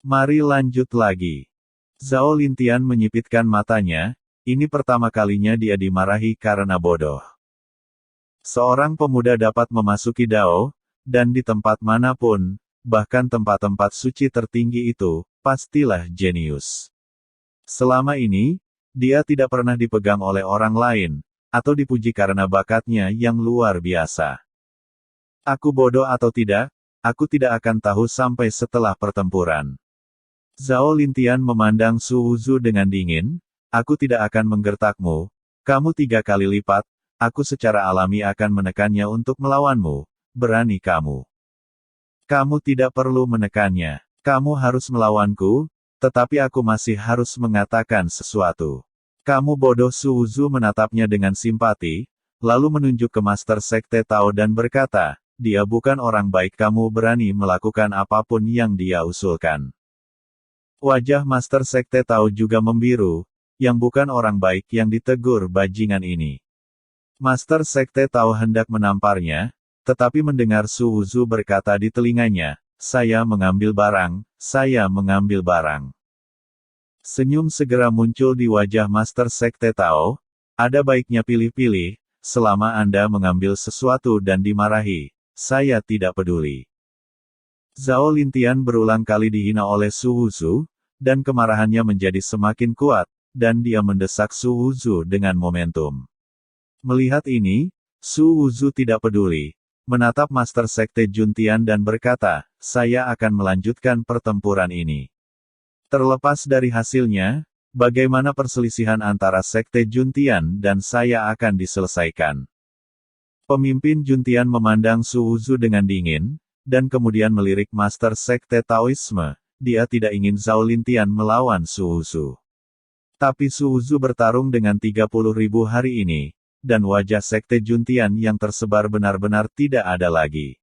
Mari lanjut lagi. Zhao Lintian menyipitkan matanya, ini pertama kalinya dia dimarahi karena bodoh. Seorang pemuda dapat memasuki Dao, dan di tempat manapun, bahkan tempat-tempat suci tertinggi itu, pastilah jenius. Selama ini, dia tidak pernah dipegang oleh orang lain, atau dipuji karena bakatnya yang luar biasa. Aku bodoh atau tidak, aku tidak akan tahu sampai setelah pertempuran. Zhao Lintian memandang Su Wuzu dengan dingin, aku tidak akan menggertakmu, kamu 3 kali lipat, aku secara alami akan menekannya untuk melawanmu, berani kamu. Kamu tidak perlu menekannya, kamu harus melawanku, tetapi aku masih harus mengatakan sesuatu. Kamu bodoh. Su Wuzu menatapnya dengan simpati, lalu menunjuk ke Master Sekte Tao dan berkata, dia bukan orang baik, kamu berani melakukan apapun yang dia usulkan. Wajah Master Sekte Tao juga membiru, yang bukan orang baik yang ditegur bajingan ini. Master Sekte Tao hendak menamparnya, tetapi mendengar Su Wuzu berkata di telinganya, saya mengambil barang, saya mengambil barang. Senyum segera muncul di wajah Master Sekte Tao, ada baiknya pilih-pilih, selama Anda mengambil sesuatu dan dimarahi, saya tidak peduli. Zhao Lintian berulang kali dihina oleh Su Wuzu, dan kemarahannya menjadi semakin kuat, dan dia mendesak Su Wuzu dengan momentum. Melihat ini, Su Wuzu tidak peduli, menatap Master Sekte Juntian dan berkata, saya akan melanjutkan pertempuran ini. Terlepas dari hasilnya, bagaimana perselisihan antara Sekte Juntian dan saya akan diselesaikan. Pemimpin Juntian memandang Su Wuzu dengan dingin, dan kemudian melirik Master Sekte Taoisme. Dia tidak ingin Zhao Lintian melawan Su Wuzu. Tapi Su Wuzu bertarung dengan 30.000 hari ini, dan wajah Sekte Juntian yang tersebar benar-benar tidak ada lagi.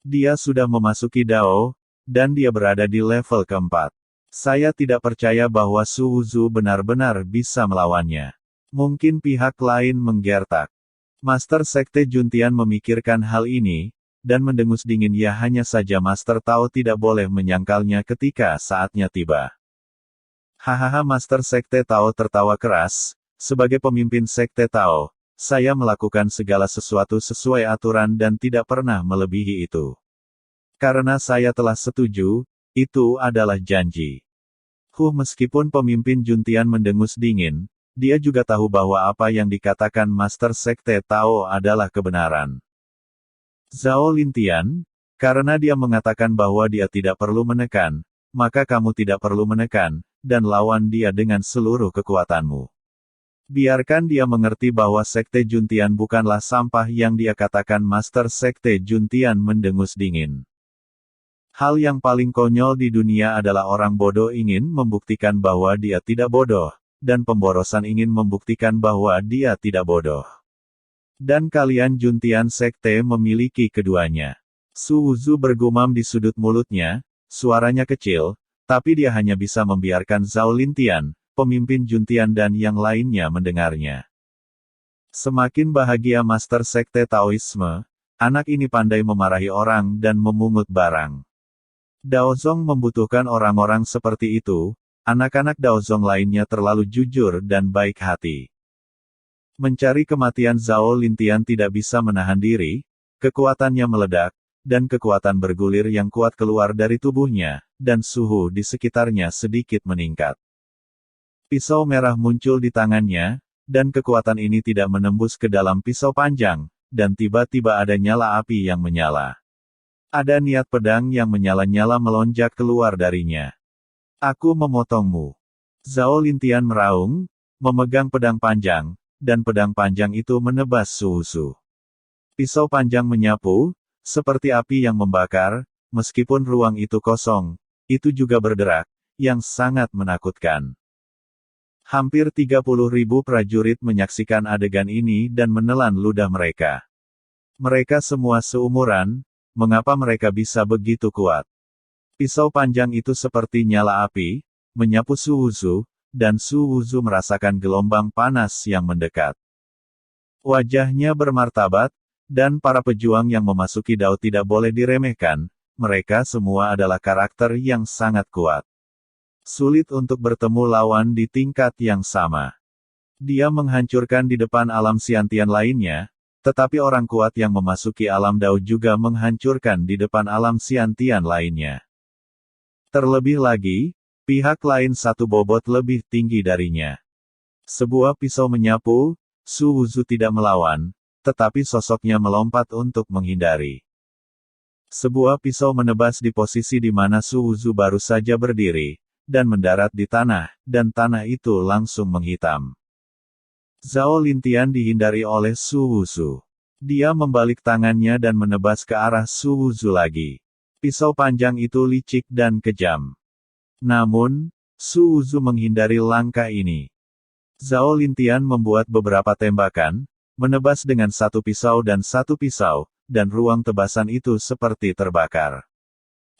Dia sudah memasuki Dao, dan dia berada di level keempat. Saya tidak percaya bahwa Su Wuzu benar-benar bisa melawannya. Mungkin pihak lain menggertak. Master Sekte Juntian memikirkan hal ini, dan mendengus dingin. Ya, hanya saja Master Tao tidak boleh menyangkalnya ketika saatnya tiba. Hahaha, Master Sekte Tao tertawa keras, sebagai pemimpin Sekte Tao, saya melakukan segala sesuatu sesuai aturan dan tidak pernah melebihi itu. Karena saya telah setuju, itu adalah janji. Meskipun pemimpin Juntian mendengus dingin, dia juga tahu bahwa apa yang dikatakan Master Sekte Tao adalah kebenaran. Zhao Lintian, karena dia mengatakan bahwa dia tidak perlu menekan, maka kamu tidak perlu menekan, dan lawan dia dengan seluruh kekuatanmu. Biarkan dia mengerti bahwa Sekte Juntian bukanlah sampah yang dia katakan. Master Sekte Juntian mendengus dingin. Hal yang paling konyol di dunia adalah orang bodoh ingin membuktikan bahwa dia tidak bodoh, dan pemborosan ingin membuktikan bahwa dia tidak bodoh. Dan kalian Juntian Sekte memiliki keduanya. Su Wuzu bergumam di sudut mulutnya, suaranya kecil, tapi dia hanya bisa membiarkan Zhao Lintian, pemimpin Juntian dan yang lainnya mendengarnya. Semakin bahagia Master Sekte Taoisme, anak ini pandai memarahi orang dan memungut barang. Daozong membutuhkan orang-orang seperti itu, anak-anak Daozong lainnya terlalu jujur dan baik hati. Mencari kematian. Zhao Lintian tidak bisa menahan diri, kekuatannya meledak, dan kekuatan bergulir yang kuat keluar dari tubuhnya, dan suhu di sekitarnya sedikit meningkat. Pisau merah muncul di tangannya, dan kekuatan ini tidak menembus ke dalam pisau panjang, dan tiba-tiba ada nyala api yang menyala. Ada niat pedang yang menyala-nyala melonjak keluar darinya. Aku memotongmu. Zhao Lintian meraung, memegang pedang panjang, dan pedang panjang itu menebas Su Wuzu. Pisau panjang menyapu, seperti api yang membakar, meskipun ruang itu kosong, itu juga berderak, yang sangat menakutkan. Hampir 30.000 prajurit menyaksikan adegan ini dan menelan ludah mereka. Mereka semua seumuran, mengapa mereka bisa begitu kuat? Pisau panjang itu seperti nyala api, menyapu Su Wuzu, dan Su Wuzu merasakan gelombang panas yang mendekat. Wajahnya bermartabat, dan para pejuang yang memasuki Dao tidak boleh diremehkan, mereka semua adalah karakter yang sangat kuat. Sulit untuk bertemu lawan di tingkat yang sama. Dia menghancurkan di depan alam Xiantian lainnya, tetapi orang kuat yang memasuki alam Dao juga menghancurkan di depan alam Xiantian lainnya. Terlebih lagi, pihak lain satu bobot lebih tinggi darinya. Sebuah pisau menyapu, Su Wuzu tidak melawan, tetapi sosoknya melompat untuk menghindari. Sebuah pisau menebas di posisi di mana Su Wuzu baru saja berdiri, dan mendarat di tanah, dan tanah itu langsung menghitam. Zhao Lintian dihindari oleh Su Wuzu. Dia membalik tangannya dan menebas ke arah Su Wuzu lagi. Pisau panjang itu licik dan kejam. Namun, Su Wuzu menghindari langkah ini. Zhao Lintian membuat beberapa tembakan, menebas dengan satu pisau, dan ruang tebasan itu seperti terbakar.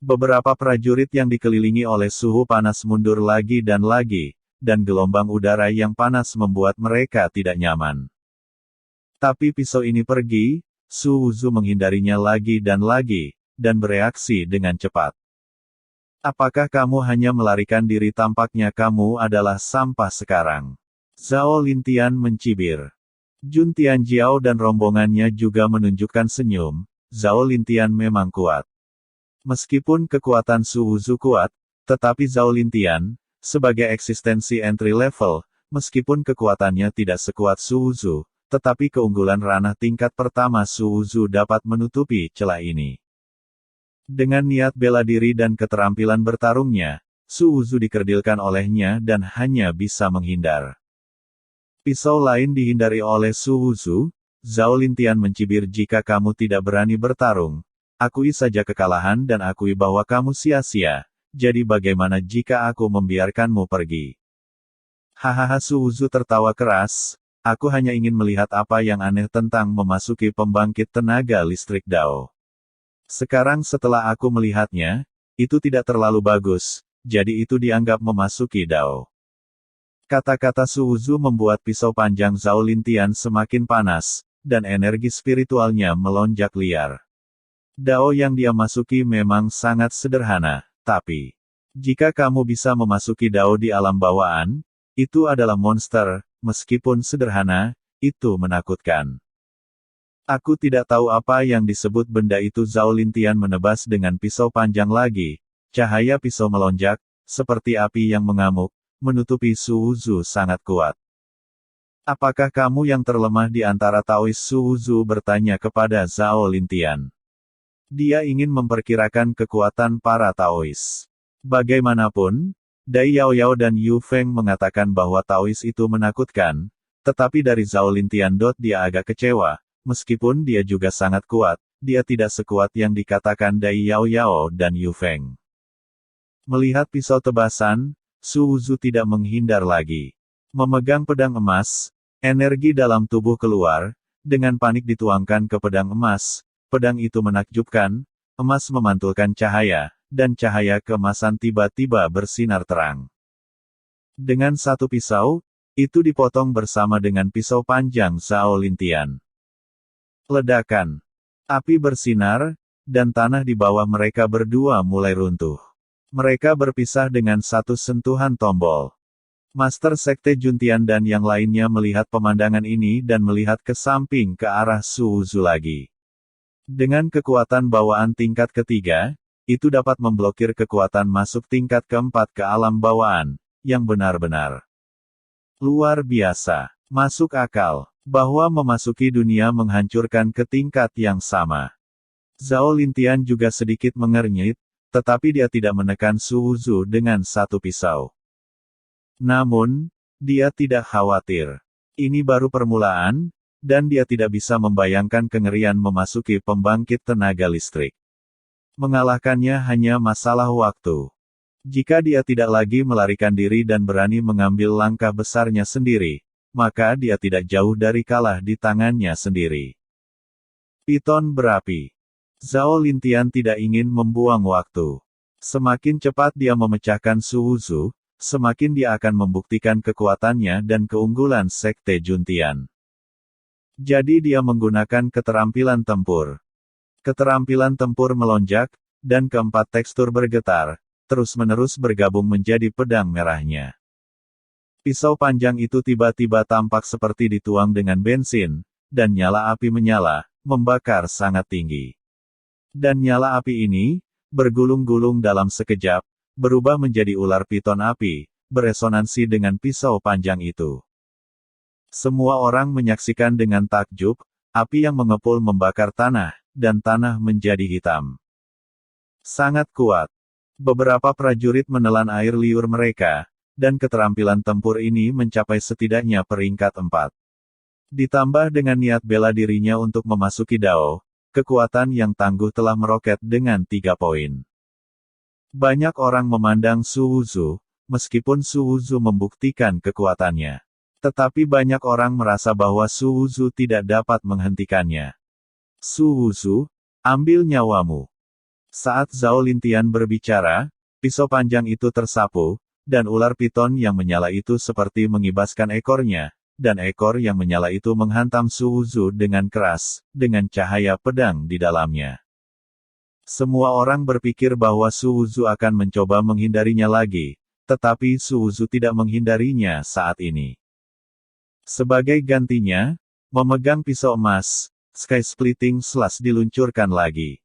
Beberapa prajurit yang dikelilingi oleh suhu panas mundur lagi, dan gelombang udara yang panas membuat mereka tidak nyaman. Tapi pisau ini pergi, Su Wuzu menghindarinya lagi, dan bereaksi dengan cepat. Apakah kamu hanya melarikan diri? Tampaknya kamu adalah sampah sekarang. Zhao Lintian mencibir. Jun Tianjiao dan rombongannya juga menunjukkan senyum. Zhao Lintian memang kuat. Meskipun kekuatan Su Wuzu kuat, tetapi Zhao Lintian, sebagai eksistensi entry level, meskipun kekuatannya tidak sekuat Su Wuzu, tetapi keunggulan ranah tingkat pertama Su Wuzu dapat menutupi celah ini. Dengan niat bela diri dan keterampilan bertarungnya, Su Wuzu dikerdilkan olehnya dan hanya bisa menghindar. Pisau lain dihindari oleh Su Wuzu. Zhao Lintian mencibir, jika kamu tidak berani bertarung, akui saja kekalahan dan akui bahwa kamu sia-sia, jadi bagaimana jika aku membiarkanmu pergi? Hahaha, Su Wuzu tertawa keras, aku hanya ingin melihat apa yang aneh tentang memasuki pembangkit tenaga listrik Dao. Sekarang setelah aku melihatnya, itu tidak terlalu bagus, jadi itu dianggap memasuki Dao. Kata-kata Su Wuzu membuat pisau panjang Zhao Lintian semakin panas, dan energi spiritualnya melonjak liar. Dao yang dia masuki memang sangat sederhana, tapi jika kamu bisa memasuki Dao di alam bawaan, itu adalah monster, meskipun sederhana, itu menakutkan. Aku tidak tahu apa yang disebut benda itu. Zhao Lintian menebas dengan pisau panjang lagi, cahaya pisau melonjak, seperti api yang mengamuk, menutupi Su Wuzu sangat kuat. Apakah kamu yang terlemah di antara Taois? Su Wuzu bertanya kepada Zhao Lintian. Dia ingin memperkirakan kekuatan para Taois. Bagaimanapun, Dai Yaoyao dan Yu Feng mengatakan bahwa Taois itu menakutkan, tetapi dari Zhao Lintian dia agak kecewa, meskipun dia juga sangat kuat, dia tidak sekuat yang dikatakan Dai Yaoyao dan Yu Feng. Melihat pisau tebasan, Su Wuzu tidak menghindar lagi. Memegang pedang emas, energi dalam tubuh keluar, dengan panik dituangkan ke pedang emas. Pedang itu menakjubkan, emas memantulkan cahaya, dan cahaya keemasan tiba-tiba bersinar terang. Dengan satu pisau, itu dipotong bersama dengan pisau panjang Zhao Lintian. Ledakan. Api bersinar, dan tanah di bawah mereka berdua mulai runtuh. Mereka berpisah dengan satu sentuhan tombol. Master Sekte Juntian dan yang lainnya melihat pemandangan ini dan melihat ke samping ke arah Su Wuzu lagi. Dengan kekuatan bawaan tingkat ketiga, itu dapat memblokir kekuatan masuk tingkat keempat ke alam bawaan, yang benar-benar luar biasa. Masuk akal, bahwa memasuki dunia menghancurkan ke tingkat yang sama. Zhao Lintian juga sedikit mengernyit, tetapi dia tidak menekan Su Wuzu dengan satu pisau. Namun, dia tidak khawatir. Ini baru permulaan, dan dia tidak bisa membayangkan kengerian memasuki pembangkit tenaga listrik. Mengalahkannya hanya masalah waktu. Jika dia tidak lagi melarikan diri dan berani mengambil langkah besarnya sendiri, maka dia tidak jauh dari kalah di tangannya sendiri. Piton berapi. Zhao Lintian tidak ingin membuang waktu. Semakin cepat dia memecahkan Su Wuzu, semakin dia akan membuktikan kekuatannya dan keunggulan Sekte Juntian. Jadi dia menggunakan keterampilan tempur. Keterampilan tempur melonjak, dan keempat tekstur bergetar, terus-menerus bergabung menjadi pedang merahnya. Pisau panjang itu tiba-tiba tampak seperti dituang dengan bensin, dan nyala api menyala, membakar sangat tinggi. Dan nyala api ini, bergulung-gulung dalam sekejap, berubah menjadi ular piton api, beresonansi dengan pisau panjang itu. Semua orang menyaksikan dengan takjub, api yang mengepul membakar tanah, dan tanah menjadi hitam. Sangat kuat. Beberapa prajurit menelan air liur mereka, dan keterampilan tempur ini mencapai setidaknya peringkat 4. Ditambah dengan niat bela dirinya untuk memasuki Dao, kekuatan yang tangguh telah meroket dengan 3 poin. Banyak orang memandang Su Wuzu, meskipun Su Wuzu membuktikan kekuatannya. Tetapi banyak orang merasa bahwa Su Wuzu tidak dapat menghentikannya. Su Wuzu, ambil nyawamu. Saat Zhao Lintian berbicara, pisau panjang itu tersapu, dan ular piton yang menyala itu seperti mengibaskan ekornya, dan ekor yang menyala itu menghantam Su Wuzu dengan keras, dengan cahaya pedang di dalamnya. Semua orang berpikir bahwa Su Wuzu akan mencoba menghindarinya lagi, tetapi Su Wuzu tidak menghindarinya saat ini. Sebagai gantinya, memegang pisau emas, Sky Splitting Slash diluncurkan lagi.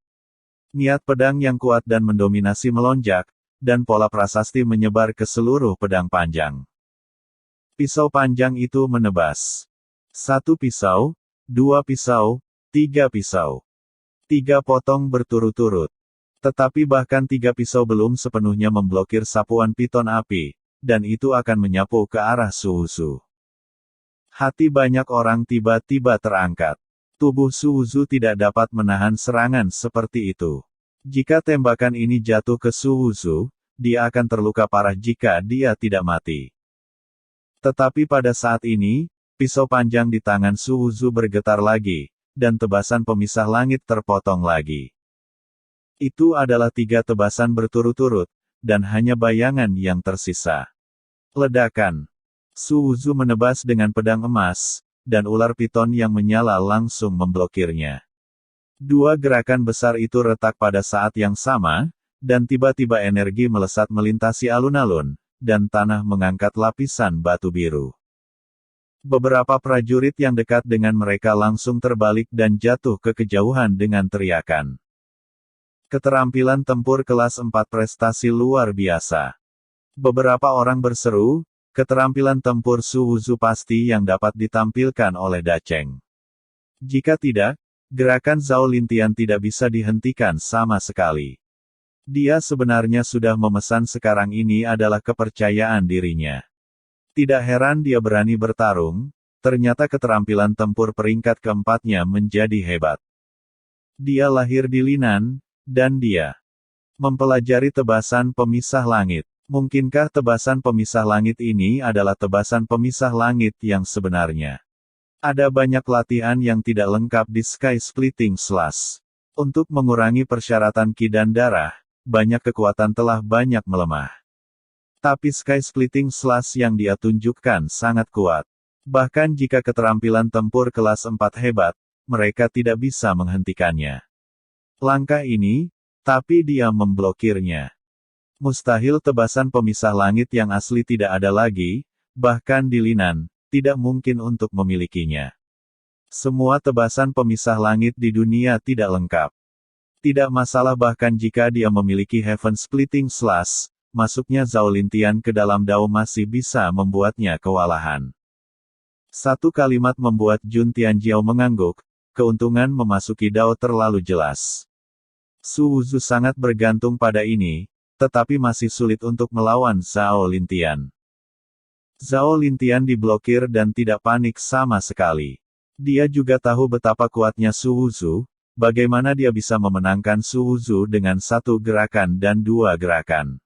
Niat pedang yang kuat dan mendominasi melonjak, dan pola prasasti menyebar ke seluruh pedang panjang. Pisau panjang itu menebas. 1 pisau, 2 pisau, 3 pisau. 3 potong berturut-turut. Tetapi bahkan 3 pisau belum sepenuhnya memblokir sapuan piton api, dan itu akan menyapu ke arah Su Wuzu. Hati banyak orang tiba-tiba terangkat. Tubuh Su Wuzu tidak dapat menahan serangan seperti itu. Jika tembakan ini jatuh ke Su Wuzu, dia akan terluka parah jika dia tidak mati. Tetapi pada saat ini, pisau panjang di tangan Su Wuzu bergetar lagi, dan tebasan pemisah langit terpotong lagi. Itu adalah 3 tebasan berturut-turut, dan hanya bayangan yang tersisa. Ledakan. Su Wuzu menebas dengan pedang emas, dan ular piton yang menyala langsung memblokirnya. 2 gerakan besar itu retak pada saat yang sama, dan tiba-tiba energi melesat melintasi alun-alun, dan tanah mengangkat lapisan batu biru. Beberapa prajurit yang dekat dengan mereka langsung terbalik dan jatuh ke kejauhan dengan teriakan. Keterampilan tempur kelas 4 prestasi luar biasa. Beberapa orang berseru, keterampilan tempur Su Wuzu pasti yang dapat ditampilkan oleh Dacheng. Jika tidak, gerakan Zhao Lintian tidak bisa dihentikan sama sekali. Dia sebenarnya sudah memesan sekarang ini adalah kepercayaan dirinya. Tidak heran dia berani bertarung, ternyata keterampilan tempur peringkat keempatnya menjadi hebat. Dia lahir di Linan, dan dia mempelajari tebasan pemisah langit. Mungkinkah tebasan pemisah langit ini adalah tebasan pemisah langit yang sebenarnya? Ada banyak latihan yang tidak lengkap di Sky Splitting Slash. Untuk mengurangi persyaratan ki dan darah, banyak kekuatan telah banyak melemah. Tapi Sky Splitting Slash yang dia tunjukkan sangat kuat. Bahkan jika keterampilan tempur kelas 4 hebat, mereka tidak bisa menghentikannya. Langkah ini, tapi dia memblokirnya. Mustahil tebasan pemisah langit yang asli tidak ada lagi, bahkan di Linan, tidak mungkin untuk memilikinya. Semua tebasan pemisah langit di dunia tidak lengkap. Tidak masalah bahkan jika dia memiliki Heaven Splitting Slash, masuknya Zhao Lintian ke dalam Dao masih bisa membuatnya kewalahan. Satu kalimat membuat Jun Tianjiao mengangguk, keuntungan memasuki Dao terlalu jelas. Su Wuzu sangat bergantung pada ini, tetapi masih sulit untuk melawan Zhao Lintian. Zhao Lintian diblokir dan tidak panik sama sekali. Dia juga tahu betapa kuatnya Su Wuzu, bagaimana dia bisa memenangkan Su Wuzu dengan 1 gerakan dan 2 gerakan.